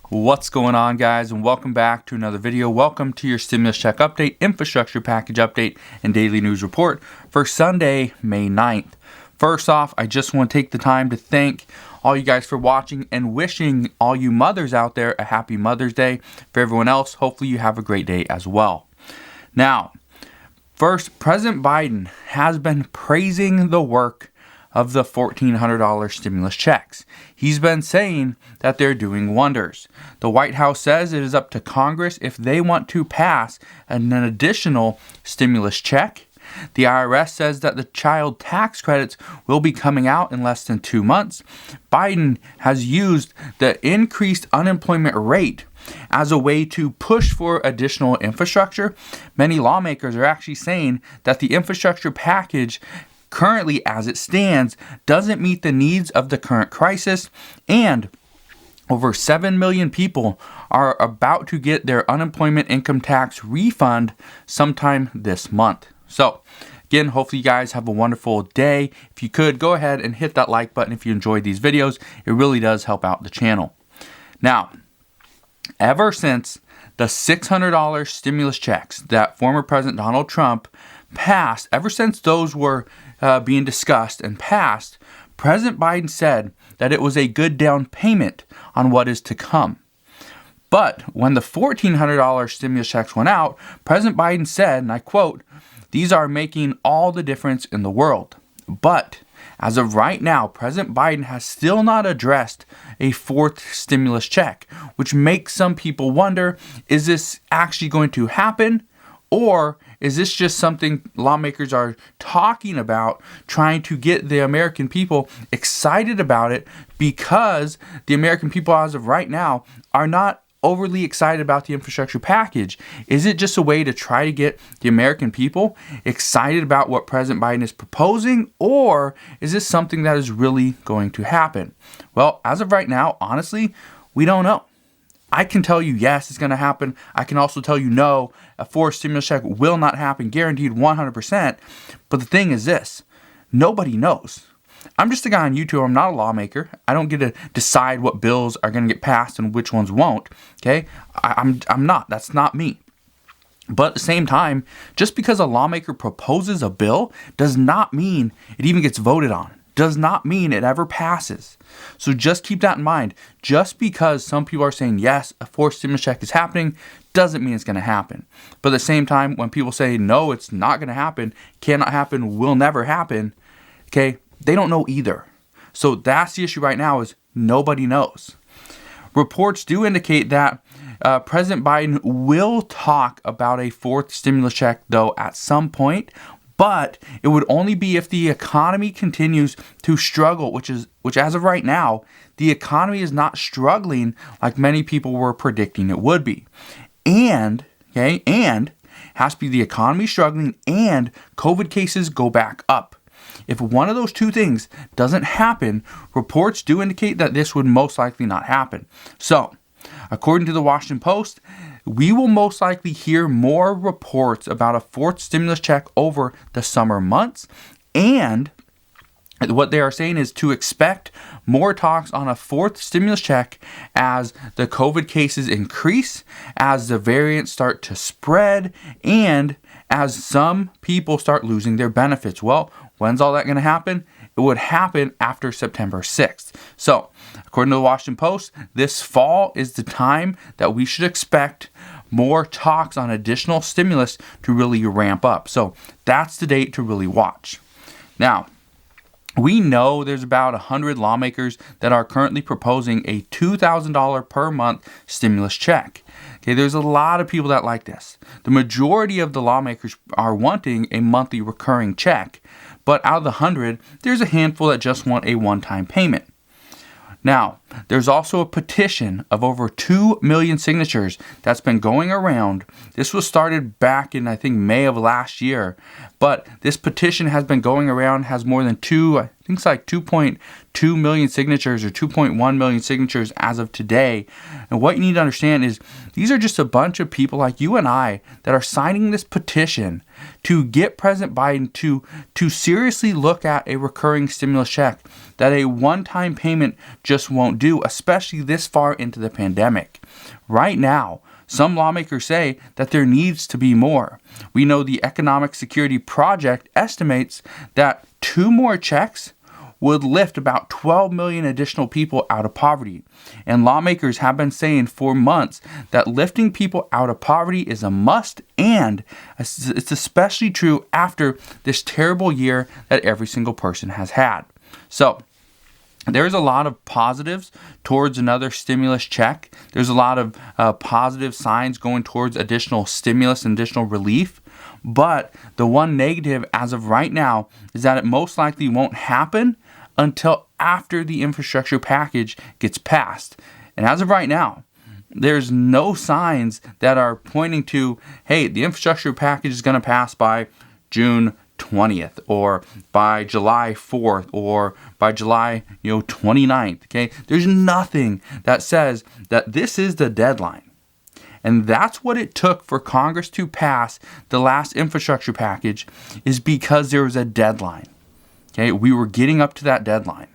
What's going on, guys, and welcome back to another video. Welcome to your stimulus check update, infrastructure package update, and daily news report for Sunday, May 9th. First off, I just want to take the time to thank all you guys for watching and wishing all you mothers out there a happy Mother's Day. For everyone else, hopefully you have a great day as well. Now, first, President Biden has been praising the work of the $1,400 stimulus checks. He's been saying that they're doing wonders. The White House says it is up to Congress if they want to pass an additional stimulus check. The IRS says that the child tax credits will be coming out in less than 2 months. Biden has used the increased unemployment rate as a way to push for additional infrastructure. Many lawmakers are actually saying that the infrastructure package currently, as it stands, doesn't meet the needs of the current crisis, and over 7 million people are about to get their unemployment income tax refund sometime this month. So, again, hopefully you guys have a wonderful day. If you could, go ahead and hit that like button if you enjoyed these videos. It really does help out the channel. Now, ever since the $600 stimulus checks that former President Donald Trump passed, ever since those were being discussed and passed, President Biden said that it was a good down payment on what is to come. But when the $1,400 stimulus checks went out, President Biden said, and I quote, "These are making all the difference in the world." But as of right now, President Biden has still not addressed a fourth stimulus check, which makes some people wonder, is this actually going to happen? Or is this just something lawmakers are talking about, trying to get the American people excited about it, because the American people as of right now are not overly excited about the infrastructure package? Is it just a way to try to get the American people excited about what President Biden is proposing? Or is this something that is really going to happen? Well, as of right now, honestly, we don't know. I can tell you, yes, it's going to happen. I can also tell you, no, a fourth stimulus check will not happen, guaranteed 100%. But the thing is this, nobody knows. I'm just a guy on YouTube. I'm not a lawmaker. I don't get to decide what bills are going to get passed and which ones won't. Okay, I'm not. That's not me. But at the same time, just because a lawmaker proposes a bill does not mean it even gets voted on. Does not mean it ever passes. So just keep that in mind. Just because some people are saying, yes, a fourth stimulus check is happening, doesn't mean it's going to happen. But at the same time, when people say, no, it's not going to happen, cannot happen, will never happen, okay, they don't know either. So that's the issue right now, is nobody knows. Reports do indicate that President Biden will talk about a fourth stimulus check, though, at some point. But it would only be if the economy continues to struggle, which as of right now, the economy is not struggling like many people were predicting it would be. And has to be the economy struggling and COVID cases go back up. If one of those two things doesn't happen, reports do indicate that this would most likely not happen. So, according to the Washington Post, we will most likely hear more reports about a fourth stimulus check over the summer months. And what they are saying is to expect more talks on a fourth stimulus check as the COVID cases increase, as the variants start to spread, and as some people start losing their benefits. Well, when's all that going to happen? It would happen after September 6th. So, according to the Washington Post, this fall is the time that we should expect more talks on additional stimulus to really ramp up. So, that's the date to really watch. Now, we know there's about 100 lawmakers that are currently proposing a $2,000 per month stimulus check. Okay, there's a lot of people that like this. The majority of the lawmakers are wanting a monthly recurring check. But out of the 100, there's a handful that just want a one-time payment. Now, there's also a petition of over 2 million signatures that's been going around. This was started back in, I think, May of last year. But this petition has been going around, has more than 2.2 million signatures or 2.1 million signatures as of today. And what you need to understand is these are just a bunch of people like you and I that are signing this petition to get President Biden to seriously look at a recurring stimulus check, that a one-time payment just won't won't do, especially this far into the pandemic. Right now, some lawmakers say that there needs to be more. We know the Economic Security Project estimates that 2 more checks would lift about 12 million additional people out of poverty. And lawmakers have been saying for months that lifting people out of poverty is a must, and it's especially true after this terrible year that every single person has had. So, there's a lot of positives towards another stimulus check. There's a lot of positive signs going towards additional stimulus and additional relief. But the one negative as of right now is that it most likely won't happen until after the infrastructure package gets passed. And as of right now, there's no signs that are pointing to, hey, the infrastructure package is going to pass by June 20th or by July 4th or by July 29th. Okay, there's nothing that says that this is the deadline. And that's what it took for Congress to pass the last infrastructure package, is because there was a deadline. Okay, we were getting up to that deadline.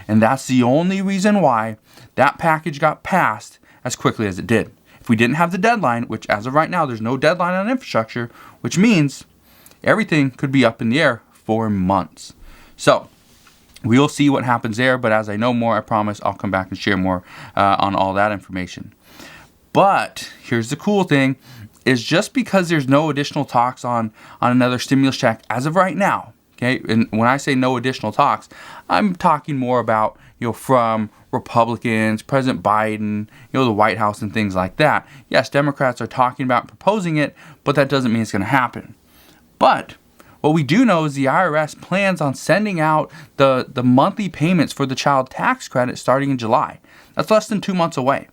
And that's the only reason why that package got passed as quickly as it did. If we didn't have the deadline, which as of right now, there's no deadline on infrastructure, which means everything could be up in the air for months. So we'll see what happens there. But as I know more, I promise I'll come back and share more on all that information. But here's the cool thing, is just because there's no additional talks on another stimulus check as of right now, okay, and when I say no additional talks, I'm talking more about, from Republicans, President Biden, the White House and things like that. Yes, Democrats are talking about proposing it, but that doesn't mean it's going to happen. But what we do know is the IRS plans on sending out the monthly payments for the child tax credit starting in July. That's less than 2 months away.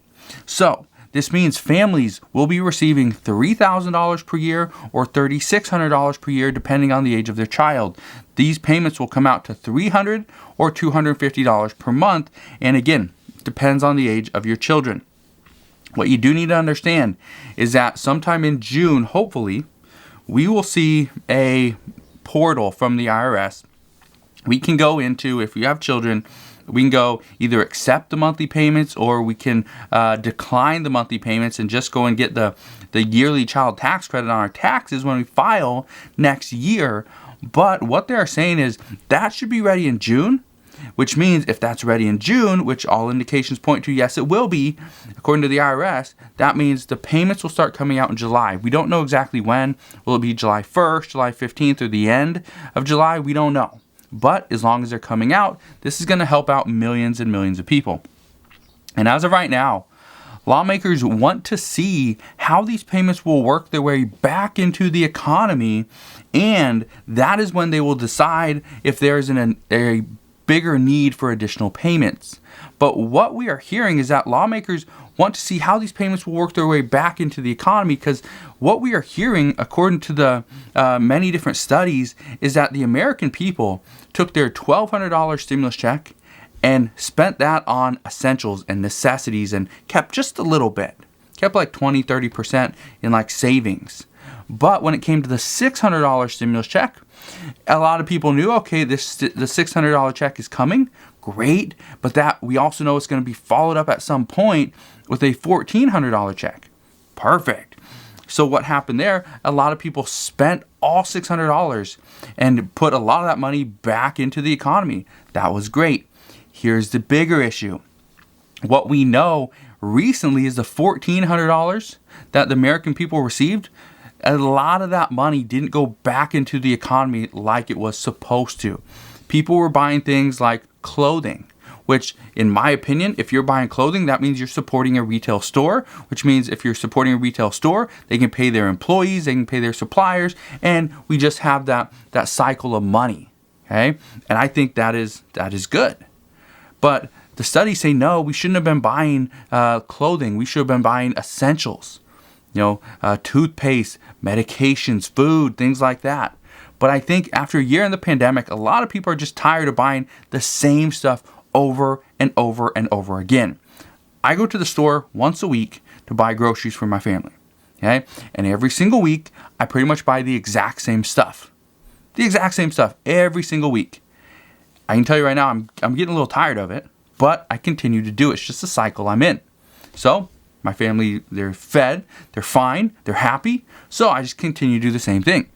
So this means families will be receiving $3,000 per year or $3,600 per year, depending on the age of their child. These payments will come out to $300 or $250 per month. And again, depends on the age of your children. What you do need to understand is that sometime in June, hopefully, we will see a portal from the IRS. We can go into, if you have children, we can go either accept the monthly payments or we can decline the monthly payments and just go and get the yearly child tax credit on our taxes when we file next year. But what they're saying is that should be ready in June, which means if that's ready in June, which all indications point to, yes, it will be, according to the IRS, that means the payments will start coming out in July. We don't know exactly when. Will it be July 1st, July 15th, or the end of July? We don't know. But as long as they're coming out, this is going to help out millions and millions of people. And as of right now, lawmakers want to see how these payments will work their way back into the economy, and that is when they will decide if there's a bigger need for additional payments. But what we are hearing is that lawmakers want to see how these payments will work their way back into the economy, because what we are hearing, according to the many different studies, is that the American people took their $1,200 stimulus check and spent that on essentials and necessities and kept just a little bit, kept like 20-30% in like savings. But when it came to the $600 stimulus check, a lot of people knew, okay, the $600 check is coming, great, but that we also know it's going to be followed up at some point with a $1,400 check. Perfect. So what happened there, a lot of people spent all $600 and put a lot of that money back into the economy. That was great. Here's the bigger issue. What we know recently is the $1,400 that the American people received. A lot of that money didn't go back into the economy like it was supposed to. People were buying things like clothing, which in my opinion, if you're buying clothing, that means you're supporting a retail store, which means if you're supporting a retail store, they can pay their employees, they can pay their suppliers, and we just have that cycle of money, okay? And I think that is good. But the studies say, no, we shouldn't have been buying clothing. We should have been buying essentials, toothpaste, medications, food, things like that. But I think after a year in the pandemic, a lot of people are just tired of buying the same stuff over and over and over again. I go to the store once a week to buy groceries for my family, okay? And every single week, I pretty much buy the exact same stuff. The exact same stuff every single week. I can tell you right now, I'm getting a little tired of it, but I continue to do it. It's just a cycle I'm in. So my family, they're fed, they're fine, they're happy. So I just continue to do the same thing.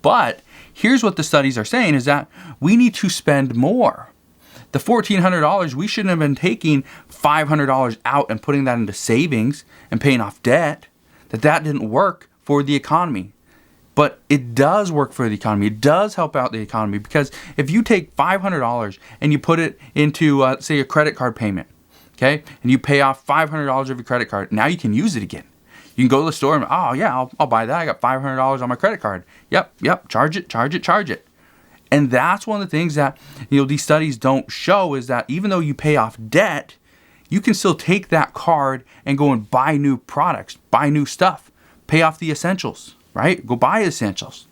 But here's what the studies are saying is that we need to spend more. The $1,400, we shouldn't have been taking $500 out and putting that into savings and paying off debt. That didn't work for the economy. But it does work for the economy. It does help out the economy, because if you take $500 and you put it into, say, a credit card payment, okay, and you pay off $500 of your credit card, now you can use it again. You can go to the store and, oh yeah, I'll buy that. I got $500 on my credit card. Yep, charge it. And that's one of the things that, these studies don't show, is that even though you pay off debt, you can still take that card and go and buy new products, buy new stuff, pay off the essentials, right? Go buy essentials.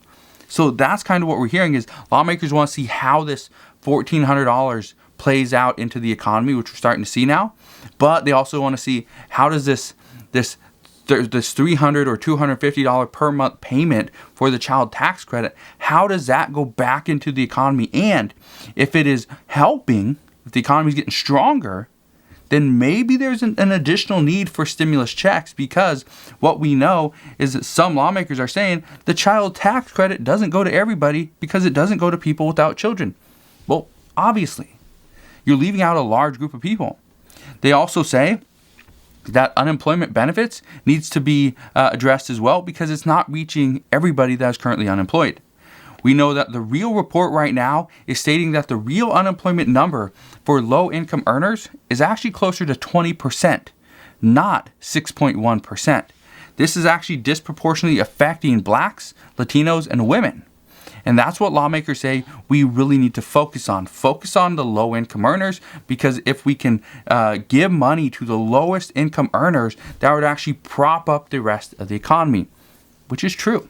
So that's kind of what we're hearing, is lawmakers want to see how this $1,400 plays out into the economy, which we're starting to see now. But they also want to see, how does this $300 or $250 per month payment for the child tax credit, how does that go back into the economy? And if it is helping, if the economy is getting stronger, then maybe there's an additional need for stimulus checks, because what we know is that some lawmakers are saying the child tax credit doesn't go to everybody because it doesn't go to people without children. Well, obviously, you're leaving out a large group of people. They also say that unemployment benefits needs to be addressed as well, because it's not reaching everybody that is currently unemployed. We know that the real report right now is stating that the real unemployment number for low-income earners is actually closer to 20%, not 6.1%. This is actually disproportionately affecting blacks, Latinos, and women. And that's what lawmakers say we really need to focus on. Focus on the low-income earners, because if we can give money to the lowest income earners, that would actually prop up the rest of the economy, which is true.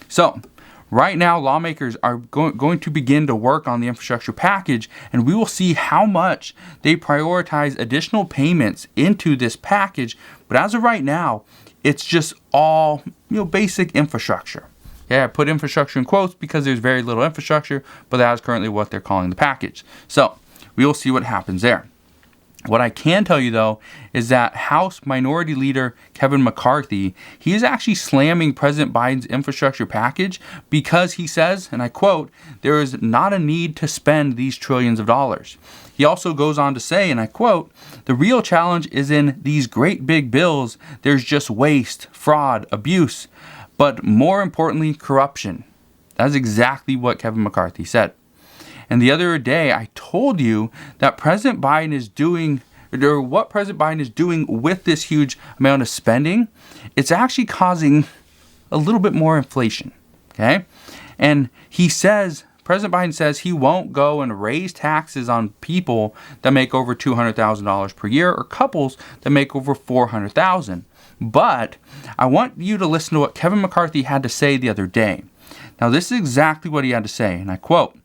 So right now, lawmakers are going to begin to work on the infrastructure package, and we will see how much they prioritize additional payments into this package. But as of right now, it's just all basic infrastructure. Yeah, I put infrastructure in quotes because there's very little infrastructure, but that is currently what they're calling the package. So we will see what happens there. What I can tell you, though, is that House Minority Leader Kevin McCarthy, he is actually slamming President Biden's infrastructure package, because he says, and I quote, "There is not a need to spend these trillions of dollars." He also goes on to say, and I quote, "The real challenge is in these great big bills. There's just waste, fraud, abuse, but more importantly, corruption." That's exactly what Kevin McCarthy said. And the other day, I told you that President Biden is doing, or what President Biden is doing with this huge amount of spending, it's actually causing a little bit more inflation, okay? And he says, President Biden says he won't go and raise taxes on people that make over $200,000 per year, or couples that make over $400,000. But I want you to listen to what Kevin McCarthy had to say the other day. Now, this is exactly what he had to say, and I quote,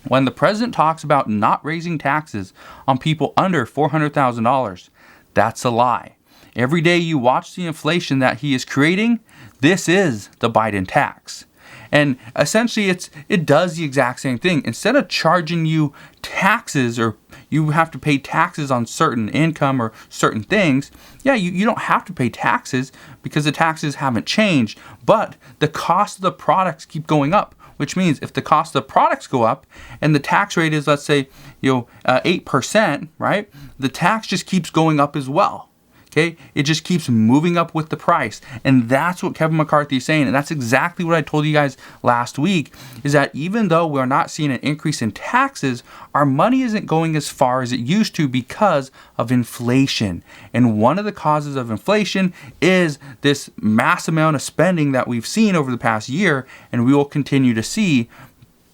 "When the president talks about not raising taxes on people under $400,000, that's a lie. Every day you watch the inflation that he is creating, this is the Biden tax." And essentially, it does the exact same thing. Instead of charging you taxes, or you have to pay taxes on certain income or certain things, you don't have to pay taxes because the taxes haven't changed, but the cost of the products keep going up, which means if the cost of the products go up and the tax rate is, let's say, 8%, right? The tax just keeps going up as well. Okay, it just keeps moving up with the price. And that's what Kevin McCarthy is saying. And that's exactly what I told you guys last week, is that even though we're not seeing an increase in taxes, our money isn't going as far as it used to because of inflation. And one of the causes of inflation is this mass amount of spending that we've seen over the past year, and we will continue to see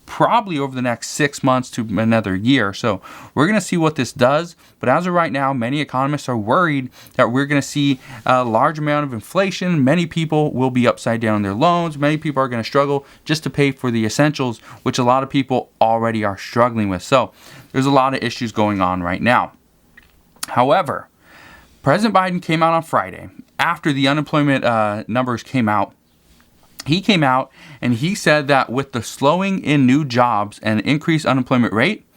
probably over the next 6 months to another year. So we're going to see what this does. But as of right now, many economists are worried that we're going to see a large amount of inflation. Many people will be upside down in their loans. Many people are going to struggle just to pay for the essentials, which a lot of people already are struggling with. So there's a lot of issues going on right now. However, President Biden came out on Friday after the unemployment numbers came out. He came out and he said that with the slowing in new jobs and increased unemployment rate,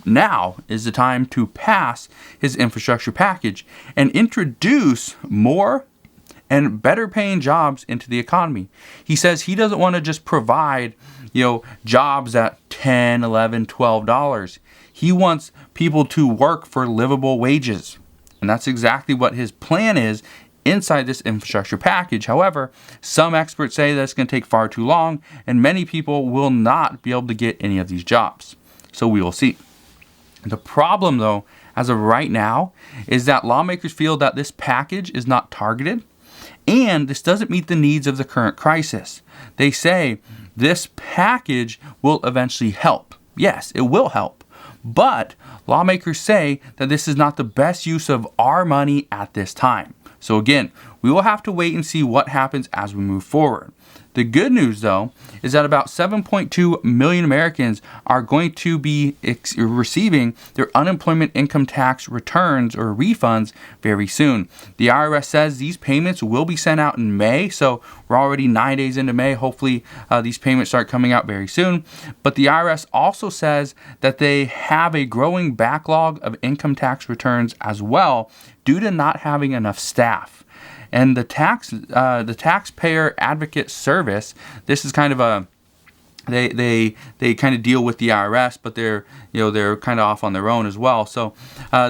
now is the time to pass his infrastructure package and introduce more and better paying jobs into the economy. He says he doesn't want to just provide, jobs at $10, $11, $12. He wants people to work for livable wages. And that's exactly what his plan is inside this infrastructure package. However, some experts say that it's going to take far too long, and many people will not be able to get any of these jobs. So we will see. The problem, though, as of right now, is that lawmakers feel that this package is not targeted, and this doesn't meet the needs of the current crisis. They say this package will eventually help. Yes, it will help. But lawmakers say that this is not the best use of our money at this time. So again, we will have to wait and see what happens as we move forward. The good news, though, is that about 7.2 million Americans are going to be receiving their unemployment income tax returns or refunds very soon. The IRS says these payments will be sent out in May, so we're already 9 days into May. Hopefully, these payments start coming out very soon. But the IRS also says that they have a growing backlog of income tax returns as well due to not having enough staff. And the Taxpayer Advocate Service, this is kind of a they kind of deal with the IRS, but they're kind of off on their own as well. So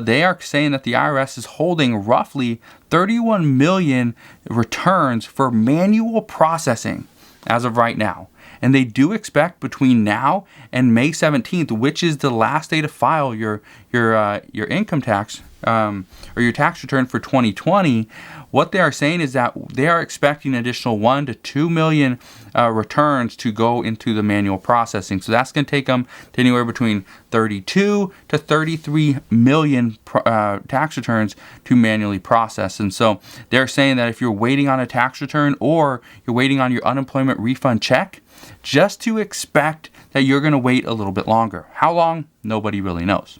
they are saying that the IRS is holding roughly 31 million returns for manual processing as of right now. And they do expect between now and May 17th, which is the last day to file your income tax or your tax return for 2020. What they are saying is that they are expecting an additional 1 to 2 million returns to go into the manual processing. So that's going to take them to anywhere between 32 to 33 million tax returns to manually process. And so they're saying that if you're waiting on a tax return or you're waiting on your unemployment refund check, just to expect that you're going to wait a little bit longer. How long? Nobody really knows.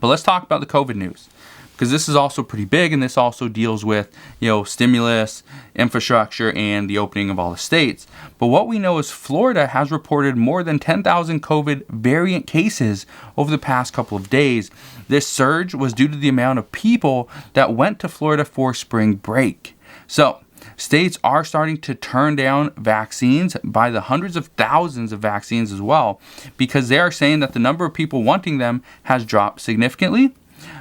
But let's talk about the COVID news, because this is also pretty big, and this also deals with, stimulus, infrastructure, and the opening of all the states. But what we know is Florida has reported more than 10,000 COVID variant cases over the past couple of days. This surge was due to the amount of people that went to Florida for spring break. So states are starting to turn down vaccines by the hundreds of thousands of vaccines as well, because they are saying that the number of people wanting them has dropped significantly.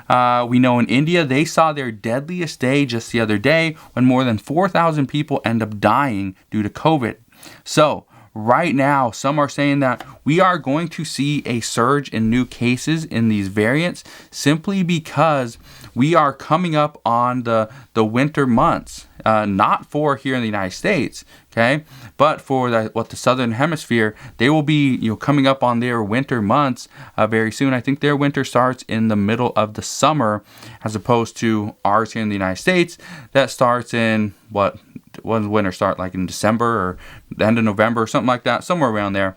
We know in India, they saw their deadliest day just the other day when more than 4,000 people end up dying due to COVID. So right now, some are saying that we are going to see a surge in new cases in these variants simply because we are coming up on the winter months, not for here in the United States, okay, but for the Southern Hemisphere. They will be coming up on their winter months very soon. I think their winter starts in the middle of the summer, as opposed to ours here in the United States that starts in when does winter start, like in December or the end of November or something like that, somewhere around there.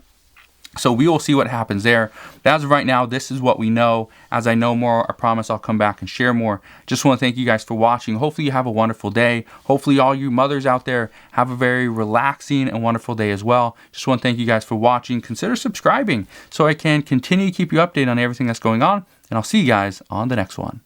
So we will see what happens there. But as of right now, this is what we know. As I know more, I promise I'll come back and share more. Just want to thank you guys for watching. Hopefully you have a wonderful day. Hopefully all you mothers out there have a very relaxing and wonderful day as well. Just want to thank you guys for watching. Consider subscribing so I can continue to keep you updated on everything that's going on. And I'll see you guys on the next one.